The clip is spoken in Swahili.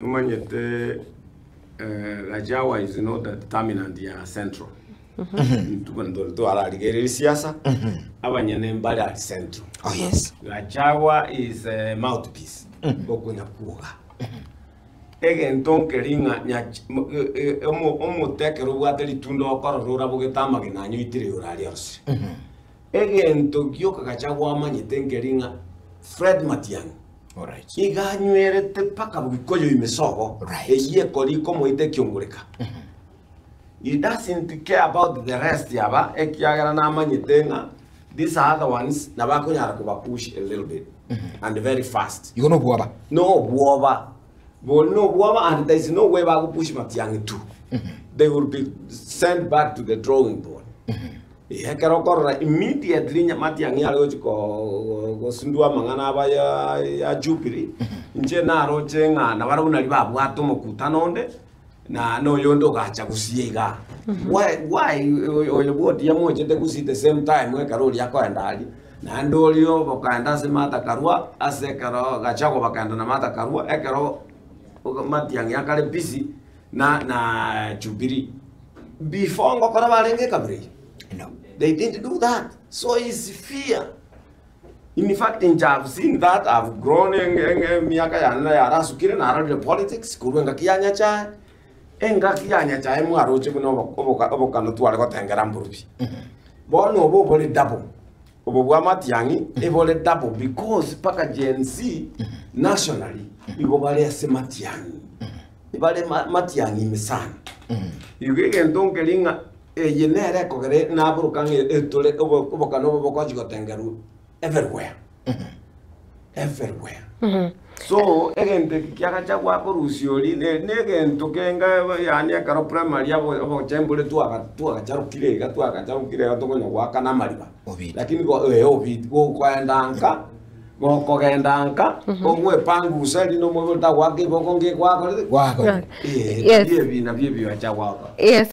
Umanyete Rajawa is not the determinant ya central. Tuko alaligeri siasa. Abanyene mbali at central. Oh yes. Rajawa is a mouthpiece. Boko nyakuga. Ege ntonke ringa nya omo tekero bwateli tundo korora bugetama ginanyo itire urali yose. Ege ntokyo kagachagwa amanyete ngeringa Fred Matiang'i. Alright. Iga nywerete paka bwikoyo imesogo. Right. Eye koli komo ite kyongureka. He doesn't care about the rest yaba. Ekiagara na amanyete nga. These are the ones na bako nyara kuba push a little bit. And very fast. You know buaba. No buaba. No buaba, and there is no way bago push Matiang'i too. They will be sent back to the drawing board. Immediately Matiang'i alojiko sundua mangana ba ya Jupiri nje na roche nga na baruna liba bwato mokutano onde na no yondo gacha kusiega why oyobodi ya moje te kusi the same time we karoli yako endali na ndolio bakaenda se mata karua ase karo gacha ko bakaenda na mata karua ekero Matiang'i akale busy na Jupiri before ngokora barenge kabri. No. They didn't do that. So it's fear. In fact, I've seen that. I've grown in miaka ya rasukire na arade politics. Kuruenga kianya cha. Enga kianya cha emu aroche kuno oboka no tuale ko tengera mburubi. Bono obo bole double. Obo bwa Matiang'i e bole double because paka Gen Z nationally igo bale se Matiang'i. Ibale Matiang'i misana. Yugege ndonke linga yenere kogere na burukange etole obokano bokojigo tengeru everywhere. Everywhere. So again the kyakacha kwa porusioli negento kenga yani akaro primary abo chembule tuaka charukire gatuaka charukire gatokonya waka na mariba. Lakini go obi go kwaendanka go kogendanka ogwe pangu seli no mo ta wake bokonge kwako. Wako. Yes. Bie bina bie bia cha wako. Yes.